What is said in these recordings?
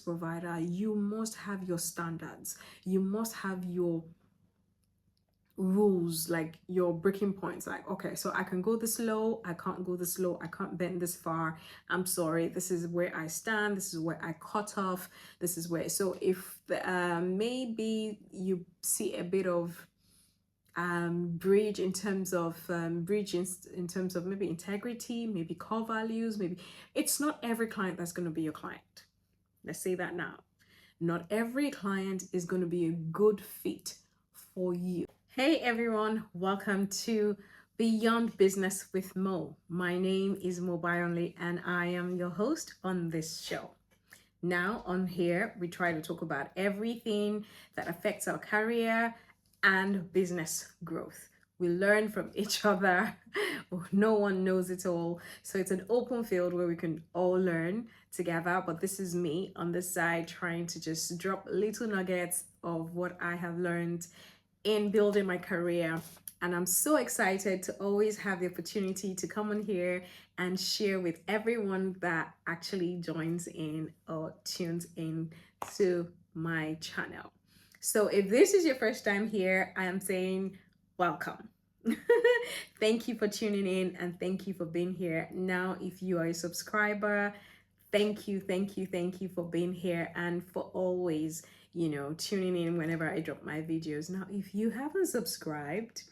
provider, you must have your standards. You must have your rules, like your breaking points. Like, okay, so I can go this low, I can't go this low, I can't bend this far. I'm sorry, this is where I stand, this is where I cut off, this is where. So if maybe you see a bit of bridge in terms of in terms of maybe integrity, maybe core values, maybe it's not every client that's going to be your client. Let's say that now. Not every client is going to be a good fit for you. Hey everyone, welcome to Beyond Business with Mo. My name is Mo Bayonle and I am your host on this show. Now on here, we try to talk about everything that affects our career and business growth. We learn from each other. No one knows it all. So it's an open field where we can all learn together. But this is me on this side trying to just drop little nuggets of what I have learned in building my career. And I'm so excited to always have the opportunity to come on here and share with everyone that actually joins in or tunes in to my channel. So if this is your first time here, I am saying welcome. Thank you for tuning in and thank you for being here. Now, if you are a subscriber, thank you for being here and for always, tuning in whenever I drop my videos. Now, if you haven't subscribed,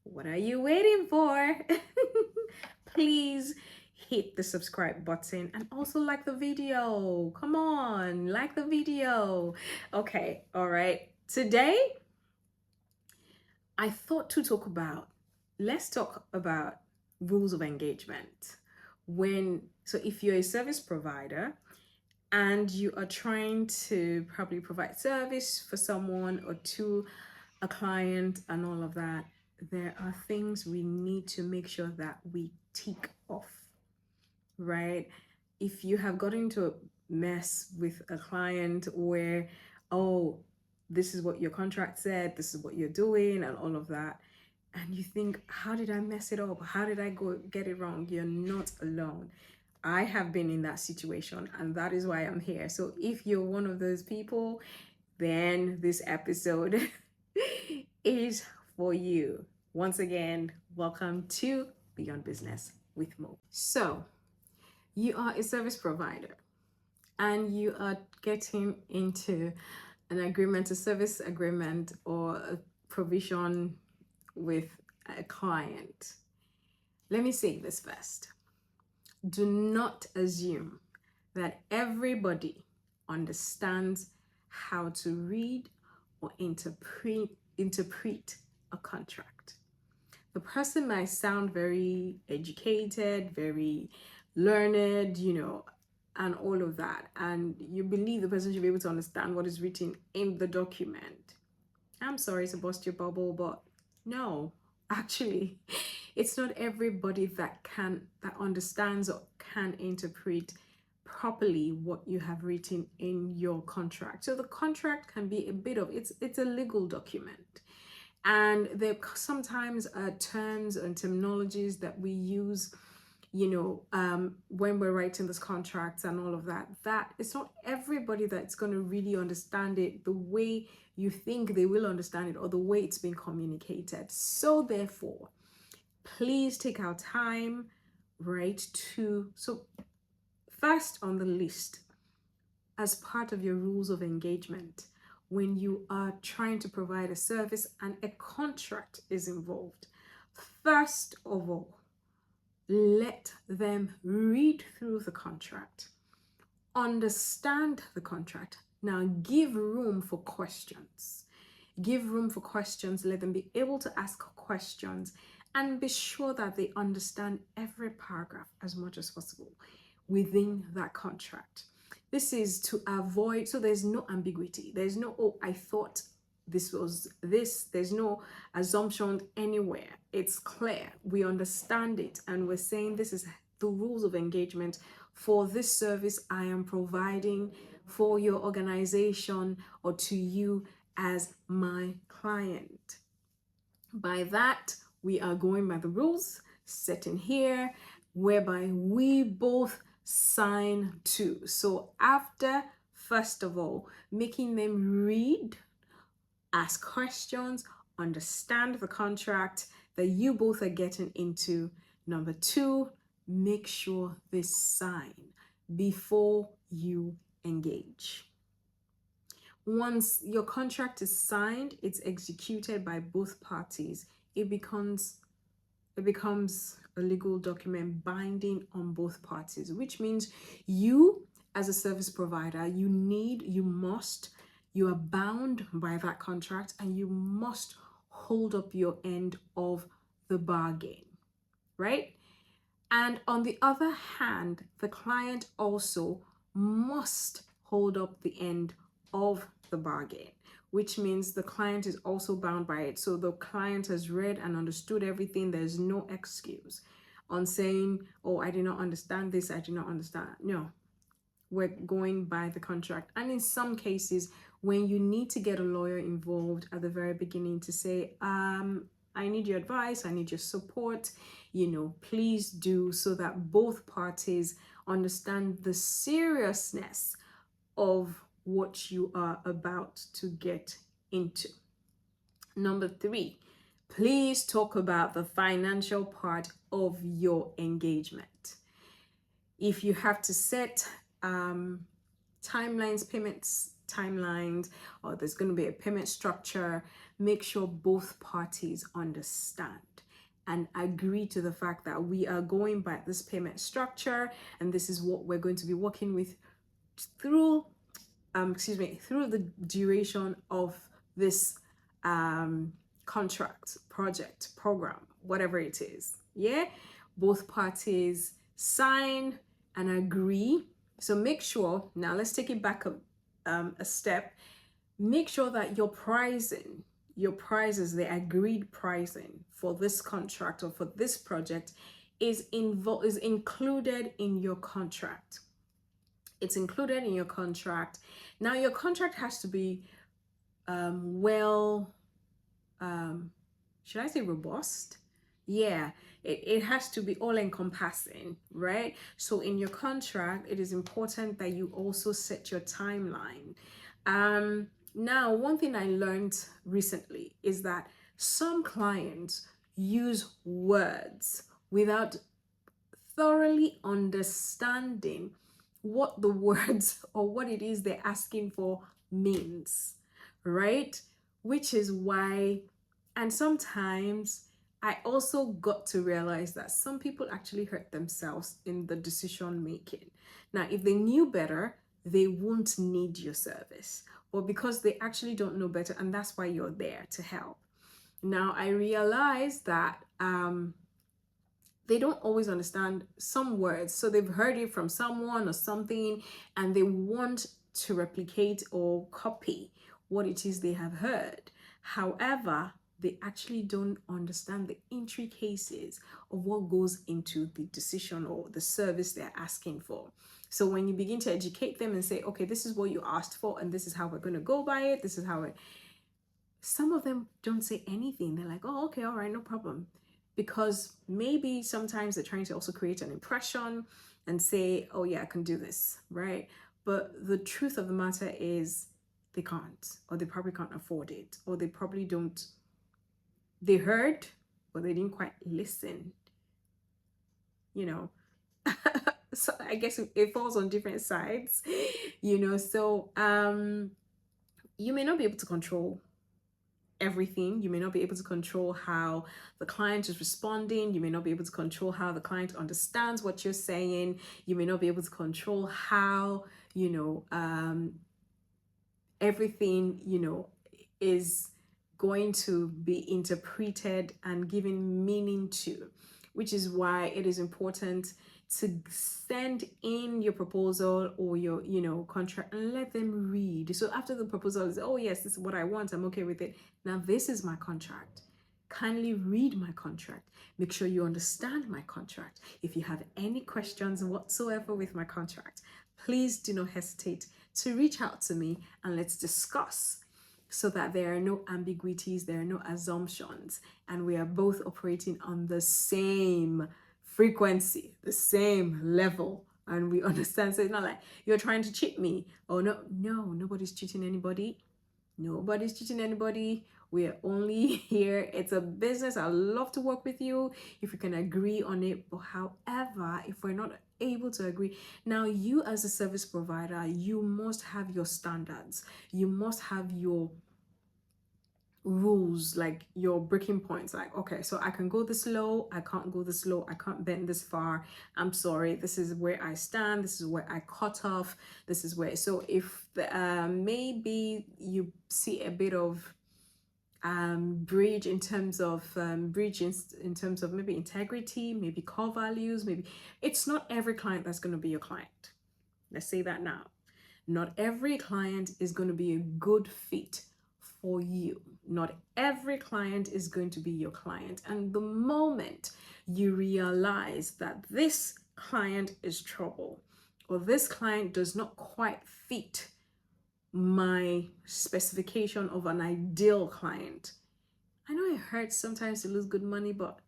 what are you waiting for? Please hit the subscribe button and also like the video. Come on, like the video. Okay, all right. Today, I thought to talk about, let's talk about rules of engagement. So if you're a service provider and you are trying to probably provide service for someone or to a client and all of that, there are things we need to make sure that we tick off, right? If you have gotten into a mess with a client where, oh, this is what your contract said, this is what you're doing, and all of that, and you think, how did I mess it up? How did I go get it wrong? You're not alone. I have been in that situation, and that is why I'm here. So if you're one of those people, then this episode is for you. Once again, welcome to Beyond Business with Mo. So, you are a service provider and you are getting into an agreement, a service agreement, or a provision with a client. Let me say this first. Do not assume that everybody understands how to read or interpret a contract. The person might sound very educated, very learned, and all of that, and you believe the person should be able to understand what is written in the document. I'm sorry to bust your bubble, but no, actually, it's not everybody that understands or can interpret properly what you have written in your contract. So the contract can be a bit of it's a legal document. And there sometimes are terms and terminologies that we use, when we're writing this contracts and all of that, that it's not everybody that's going to really understand it the way you think they will understand it or the way it's been communicated. So therefore, please take our time, right, so first on the list, as part of your rules of engagement, when you are trying to provide a service and a contract is involved, first of all, let them read through the contract, understand the contract. Now give room for questions. Give room for questions. Let them be able to ask questions and be sure that they understand every paragraph as much as possible within that contract. This is to avoid, so there's no ambiguity. There's no, oh, I thought this was this. There's no assumption anywhere. It's clear. We understand it. And we're saying this is the rules of engagement for this service I am providing for your organization or to you as my client. By that, we are going by the rules set in here, whereby we both sign to. So after First of all, making them read, ask questions, understand the contract that you both are getting into. Number two, make sure they sign before you engage. Once your contract is signed, it's executed by both parties. It becomes a legal document binding on both parties, which means you as a service provider, you are bound by that contract, and you must hold up your end of the bargain, right? And on the other hand, the client also must hold up the end of the bargain, which means the client is also bound by it. So the client has read and understood everything. There's no excuse on saying, oh, I did not understand this, I did not understand. No, we're going by the contract. And in some cases, when you need to get a lawyer involved at the very beginning to say, I need your advice, I need your support, please do, so that both parties understand the seriousness of what you are about to get into. Number three, please talk about the financial part of your engagement. If you have to set payments timelines, or there's going to be a payment structure, make sure both parties understand and agree to the fact that we are going by this payment structure, and this is what we're going to be working with through the duration of this contract, project, program, whatever it is. Yeah, both parties sign and agree. So make sure, now let's take it back a step. Make sure that your prices, the agreed pricing for this contract or for this project is included in your contract. It's included in your contract. Now your contract has to be should I say robust? Yeah, it has to be all encompassing, right? So in your contract, it is important that you also set your timeline. Now, one thing I learned recently is that some clients use words without thoroughly understanding what the words or what it is they're asking for means, right? Which is why, and sometimes I also got to realize that some people actually hurt themselves in the decision making. Now, if they knew better, they won't need your service, or because they actually don't know better, and that's why you're there to help. Now, I realize that they don't always understand some words, so they've heard it from someone or something, and they want to replicate or copy what it is they have heard. However, they actually don't understand the intricacies of what goes into the decision or the service they're asking for. So when you begin to educate them and say, okay, this is what you asked for, and this is how we're going to go by it, this is how it, some of them don't say anything. They're like, oh, okay, all right, no problem. Because maybe sometimes they're trying to also create an impression and say, oh yeah, I can do this, right? But the truth of the matter is they can't, or they probably can't afford it, or they probably don't. They heard, but they didn't quite listen, So I guess it falls on different sides, So you may not be able to control everything. You may not be able to control how the client is responding. You may not be able to control how the client understands what you're saying. You may not be able to control how, everything, is going to be interpreted and given meaning to, which is why it is important to send in your proposal or your contract and let them read. So after the proposal is, oh yes, this is what I want, I'm okay with it, now this is my contract, kindly read my contract, make sure you understand my contract. If you have any questions whatsoever with my contract, please do not hesitate to reach out to me and let's discuss, so that there are no ambiguities, there are no assumptions, and we are both operating on the same frequency, the same level and we understand. So it's not like you're trying to cheat me. Oh no, nobody's cheating anybody. Nobody's cheating anybody. We're only here. It's a business. I love to work with you if we can agree on it. But however, if we're not able to agree, now you as a service provider, you must have your standards. You must have your rules, like your breaking points. Like, okay, so I can go this low, I can't go this low, I can't bend this far. I'm sorry, this is where I stand, this is where I cut off, this is where. So if maybe you see a bit of bridge in terms of in terms of maybe integrity, maybe core values, maybe it's not every client that's going to be your client. Let's say that now. Not every client is going to be a good fit for you. Not every client is going to be your client. And the moment you realize that this client is trouble, or this client does not quite fit my specification of an ideal client, I know it hurts sometimes to lose good money, but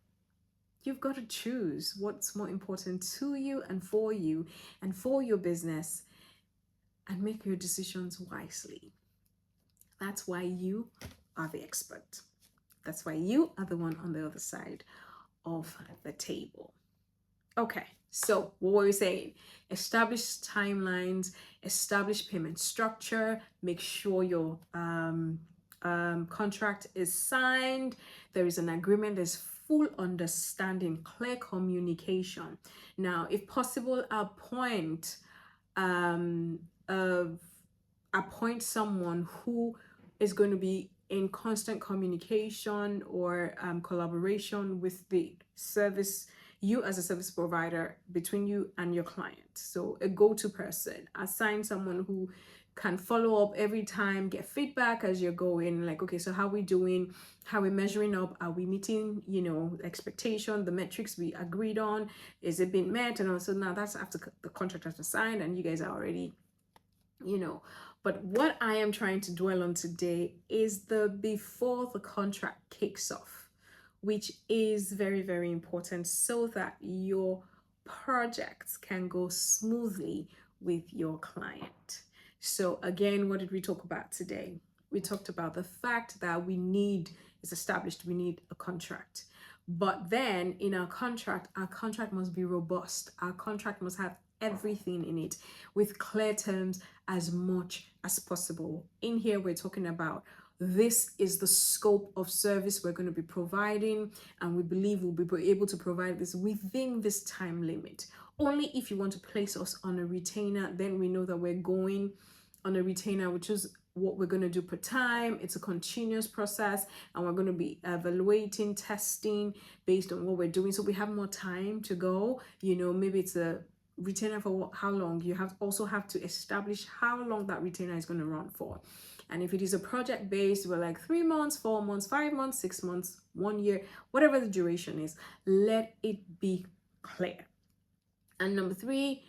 you've got to choose what's more important to you and for your business, and make your decisions wisely. That's why you are the expert. That's why you are the one on the other side of the table. Okay, so what were we saying? Establish timelines, establish payment structure, make sure your contract is signed, there is an agreement, there's full understanding, clear communication. Now, if possible, appoint someone who is going to be in constant communication or collaboration with the service, you as a service provider, between you and your client. So a go-to person, assign someone who can follow up every time, get feedback as you're going, like, okay, so how we doing, how we measuring up, are we meeting, expectation, the metrics we agreed on, is it being met? And also now that's after the contract has been signed and you guys are already, But what I am trying to dwell on today is the before the contract kicks off, which is very, very important so that your projects can go smoothly with your client. So again, what did we talk about today? We talked about the fact that we need a contract. But then in our contract must be robust. Our contract must have everything in it with clear terms as much as possible. In here, we're talking about this is the scope of service we're going to be providing, and we believe we'll be able to provide this within this time limit. Only if you want to place us on a retainer, then we know that we're going on a retainer, which is what we're going to do per time. It's a continuous process, and we're going to be evaluating, testing based on what we're doing. So we have more time to go. Maybe it's a retainer for how long. You also have to establish how long that retainer is going to run for. And if it is a project based, we're like 3 months, 4 months, 5 months, 6 months, 1 year, whatever the duration is, let it be clear. And number 3,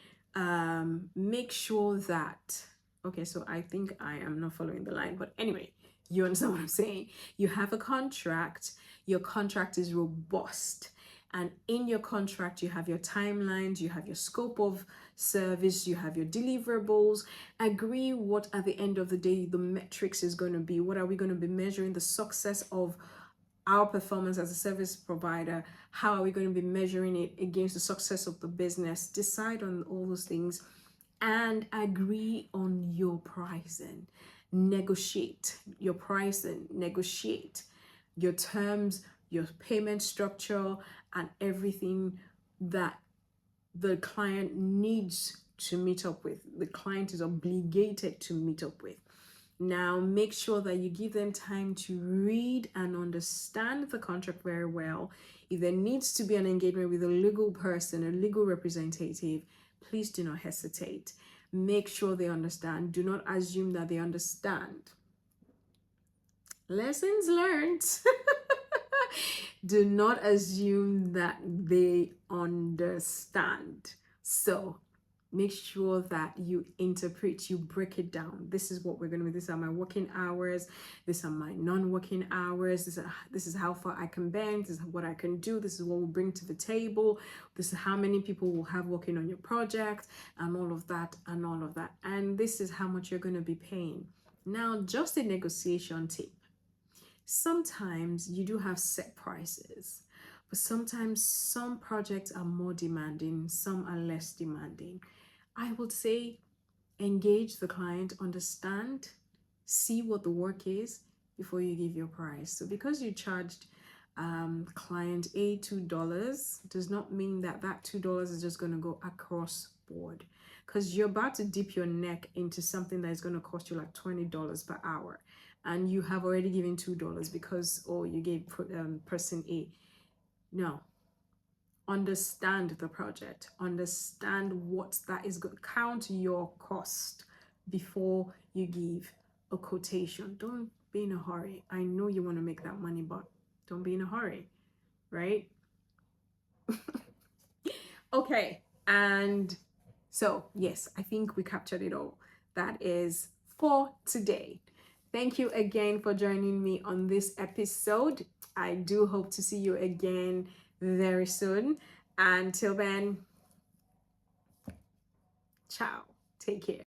make sure that, okay, so I think I am not following the line, but anyway, you understand what I'm saying. You have a contract, your contract is robust. And in your contract, you have your timelines, you have your scope of service, you have your deliverables. Agree what at the end of the day the metrics is going to be. What are we going to be measuring? The success of our performance as a service provider. How are we going to be measuring it against the success of the business? Decide on all those things and agree on your pricing. Negotiate your pricing, negotiate your terms, your payment structure, and everything that the client needs to meet up with. The client is obligated to meet up with. Now, make sure that you give them time to read and understand the contract very well. If there needs to be an engagement with a legal person, a legal representative, please do not hesitate. Make sure they understand. Do not assume that they understand. Lessons learned. Do not assume that they understand. So make sure that you interpret, you break it down. This is what we're going to do. These are my working hours. These are my non-working hours. This is how far I can bend. This is what I can do. This is what we'll bring to the table. This is how many people will have working on your project, and all of that and all of that. And this is how much you're going to be paying. Now, just a negotiation tip. Sometimes you do have set prices, but sometimes some projects are more demanding, some are less demanding. I would say engage the client, understand, see what the work is before you give your price. So because you charged client A $2 does not mean that that $2 is just going to go across board, because you're about to dip your neck into something that is going to cost you like $20 per hour, and you have already given $2 because you gave person A. No, understand the project, understand what that is going to count your cost before you give a quotation. Don't be in a hurry. I know you want to make that money, but don't be in a hurry, right? Okay, and so yes, I think we captured it all. That is for today. Thank you again for joining me on this episode. I do hope to see you again very soon. Until then, ciao. Take care.